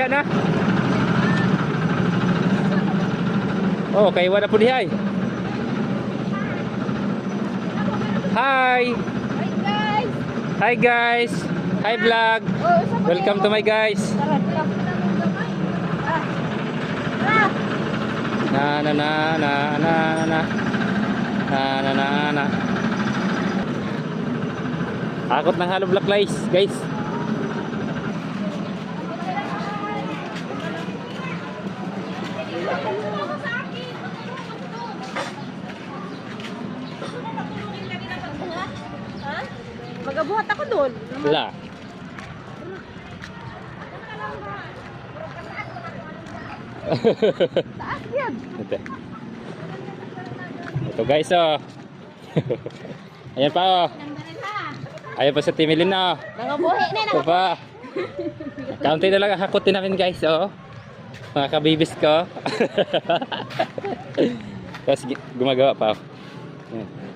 diha na. Oh, kay wala po diha. Hi. Hi guys. Hi guys. Hi vlog. Welcome to my guys. Na na na na na na na na na. Akot ng Hollow Block guys. Magabuhat ako doon. Wala. Taas yan. Ito guys oh. Ayan pa oh. Ayan pa sa Timilin na oh. Nangabuhi na. Ito pa. Kaunti na lang hakutin namin guys oh. Mga kabibis ko. Tapos gumagawa pa oh. Ayan.